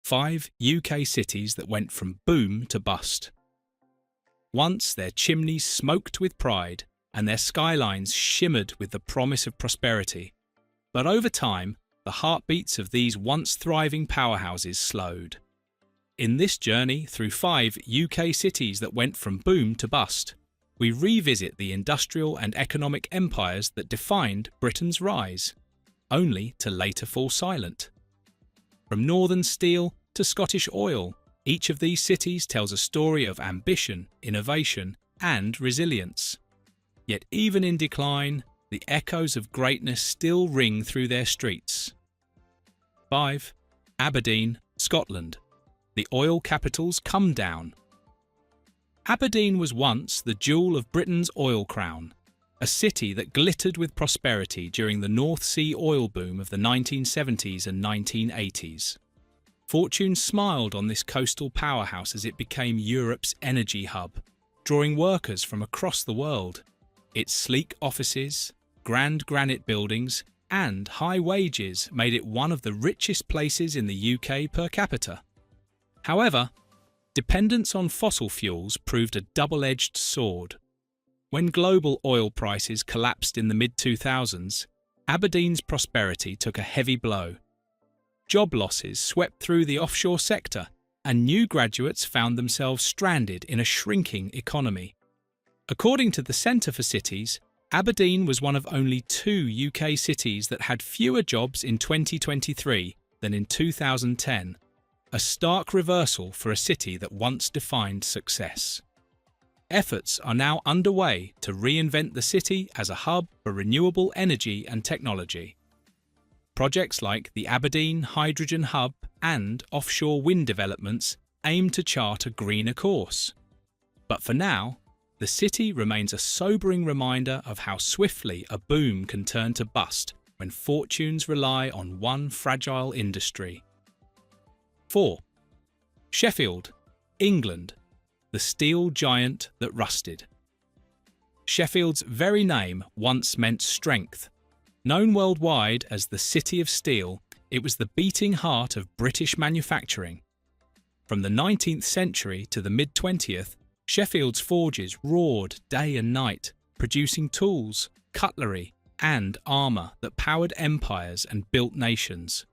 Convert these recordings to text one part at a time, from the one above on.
5 UK cities that went from boom to bust. Once their chimneys smoked with pride and their skylines shimmered with the promise of prosperity. But over time, the heartbeats of these once thriving powerhouses slowed. In this journey through 5 UK cities that went from boom to bust, we revisit the industrial and economic empires that defined Britain's rise, only to later fall silent. From Northern Steel to Scottish Oil, each of these cities tells a story of ambition, innovation, and resilience. Yet even in decline, the echoes of greatness still ring through their streets. 5. Aberdeen, Scotland. The oil capital's Comedown. Aberdeen was once the jewel of Britain's oil crown, a city that glittered with prosperity during the North Sea oil boom of the 1970s and 1980s. Fortune smiled on this coastal powerhouse as it became Europe's energy hub, drawing workers from across the world. Its sleek offices, grand granite buildings, and high wages made it one of the richest places in the UK per capita. However, dependence on fossil fuels proved a double-edged sword. When global oil prices collapsed in the mid-2000s, Aberdeen's prosperity took a heavy blow. Job losses swept through the offshore sector, and new graduates found themselves stranded in a shrinking economy. According to the Centre for Cities, Aberdeen was one of only 2 UK cities that had fewer jobs in 2023 than in 2010, a stark reversal for a city that once defined success. Efforts are now underway to reinvent the city as a hub for renewable energy and technology. Projects like the Aberdeen Hydrogen Hub and offshore wind developments aim to chart a greener course. But for now, the city remains a sobering reminder of how swiftly a boom can turn to bust when fortunes rely on one fragile industry. 4. Sheffield, England. The steel giant that rusted. Sheffield's very name once meant strength. Known worldwide as the City of Steel, it was the beating heart of British manufacturing. From the 19th century to the mid-20th, Sheffield's forges roared day and night, producing tools, cutlery, and armour that powered empires and built nations.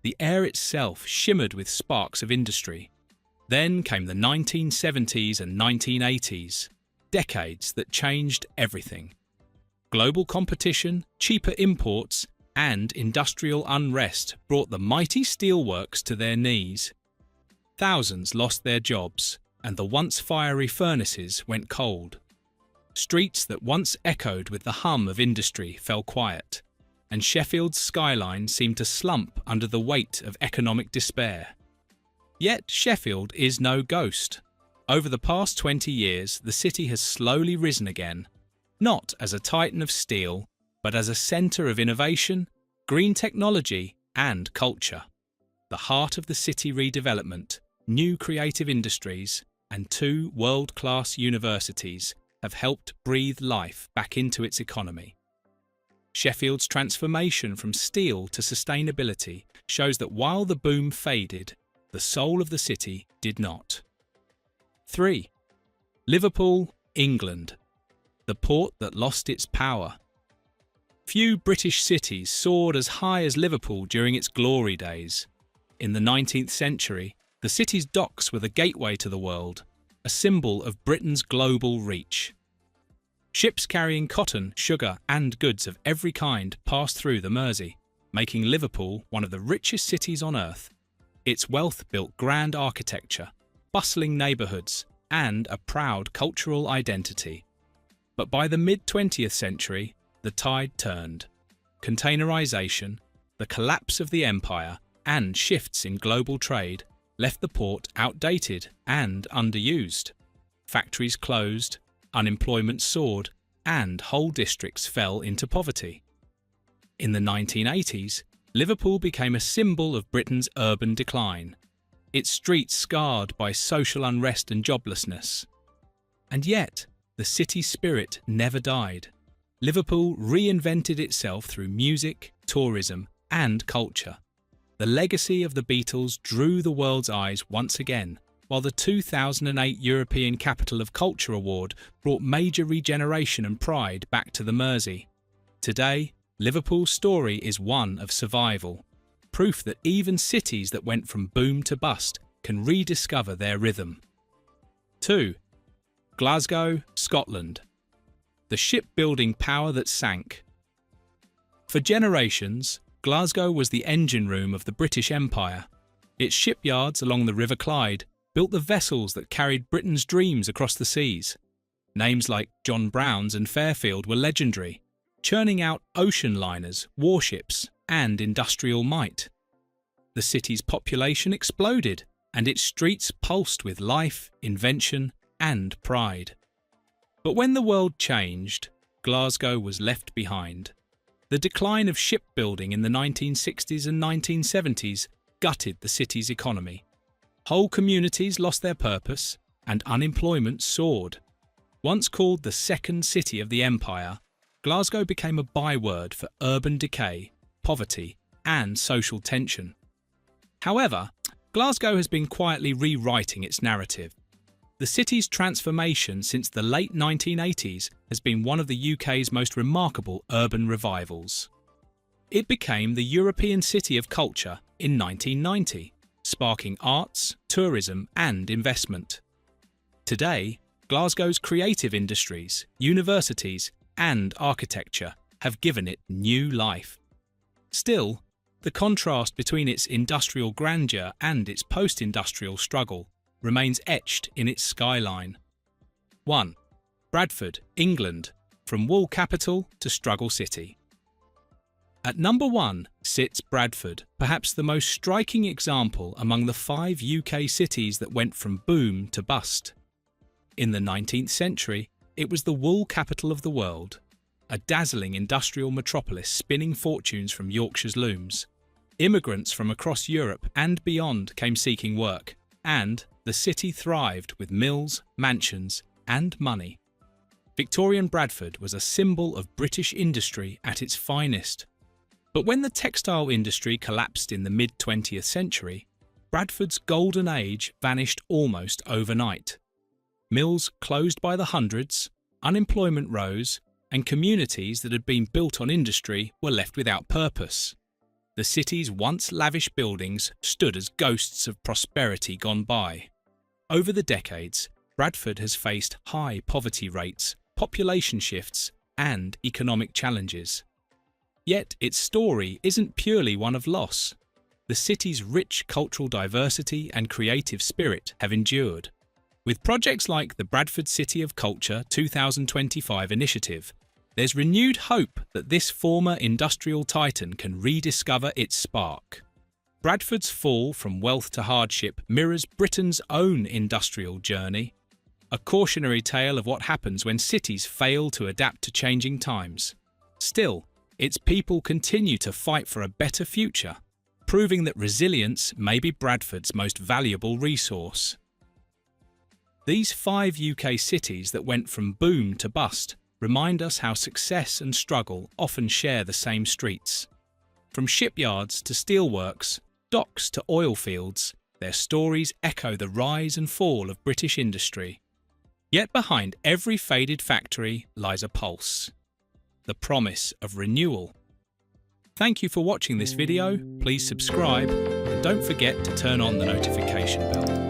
The air itself shimmered with sparks of industry. Then came the 1970s and 1980s, decades that changed everything. Global competition, cheaper imports, and industrial unrest brought the mighty steelworks to their knees. Thousands lost their jobs, and the once fiery furnaces went cold. Streets that once echoed with the hum of industry fell quiet, and Sheffield's skyline seemed to slump under the weight of economic despair. Yet Sheffield is no ghost. Over the past 20 years, the city has slowly risen again, not as a titan of steel, but as a centre of innovation, green technology, and culture. The heart of the city redevelopment, new creative industries, and 2 world-class universities have helped breathe life back into its economy. Sheffield's transformation from steel to sustainability shows that while the boom faded, the soul of the city did not. 3. Liverpool, England. The port that lost its power. Few British cities soared as high as Liverpool during its glory days. In the 19th century, the city's docks were the gateway to the world, a symbol of Britain's global reach. Ships carrying cotton, sugar, and goods of every kind passed through the Mersey, making Liverpool one of the richest cities on earth. Its wealth built grand architecture, bustling neighbourhoods, and a proud cultural identity. But by the mid-20th century, the tide turned. Containerisation, the collapse of the empire, and shifts in global trade left the port outdated and underused. Factories closed, unemployment soared, and whole districts fell into poverty. In the 1980s, Liverpool became a symbol of Britain's urban decline, its streets scarred by social unrest and joblessness. And yet, the city's spirit never died. Liverpool reinvented itself through music, tourism, and culture. The legacy of the Beatles drew the world's eyes once again, while the 2008 European Capital of Culture Award brought major regeneration and pride back to the Mersey. Today, Liverpool's story is one of survival, proof that even cities that went from boom to bust can rediscover their rhythm. 2. Glasgow, Scotland. The shipbuilding power that sank. For generations, Glasgow was the engine room of the British Empire. Its shipyards along the River Clyde built the vessels that carried Britain's dreams across the seas. Names like John Brown's and Fairfield were legendary, churning out ocean liners, warships, and industrial might. The city's population exploded, and its streets pulsed with life, invention, and pride. But when the world changed, Glasgow was left behind. The decline of shipbuilding in the 1960s and 1970s gutted the city's economy. Whole communities lost their purpose, and unemployment soared. Once called the second city of the empire, Glasgow became a byword for urban decay, poverty, and social tension. However, Glasgow has been quietly rewriting its narrative. The city's transformation since the late 1980s has been one of the UK's most remarkable urban revivals. It became the European City of Culture in 1990, sparking arts, tourism, and investment. Today, Glasgow's creative industries, universities, and architecture have given it new life. Still, the contrast between its industrial grandeur and its post-industrial struggle remains etched in its skyline. 1. Bradford, England, from wool capital to struggle city. At number 1 sits Bradford, perhaps the most striking example among the 5 UK cities that went from boom to bust. In the 19th century, it was the wool capital of the world, a dazzling industrial metropolis spinning fortunes from Yorkshire's looms. Immigrants from across Europe and beyond came seeking work, and the city thrived with mills, mansions, and money. Victorian Bradford was a symbol of British industry at its finest. But when the textile industry collapsed in the mid-20th century, Bradford's golden age vanished almost overnight. Mills closed by the hundreds, unemployment rose, and communities that had been built on industry were left without purpose. The city's once lavish buildings stood as ghosts of prosperity gone by. Over the decades, Bradford has faced high poverty rates, population shifts, and economic challenges. Yet its story isn't purely one of loss. The city's rich cultural diversity and creative spirit have endured. With projects like the Bradford City of Culture 2025 initiative, there's renewed hope that this former industrial titan can rediscover its spark. Bradford's fall from wealth to hardship mirrors Britain's own industrial journey, a cautionary tale of what happens when cities fail to adapt to changing times. Still, its people continue to fight for a better future, proving that resilience may be Bradford's most valuable resource. These 5 UK cities that went from boom to bust remind us how success and struggle often share the same streets. From shipyards to steelworks, docks to oil fields, their stories echo the rise and fall of British industry. Yet behind every faded factory lies a pulse, the promise of renewal. Thank you for watching this video. Please subscribe and don't forget to turn on the notification bell.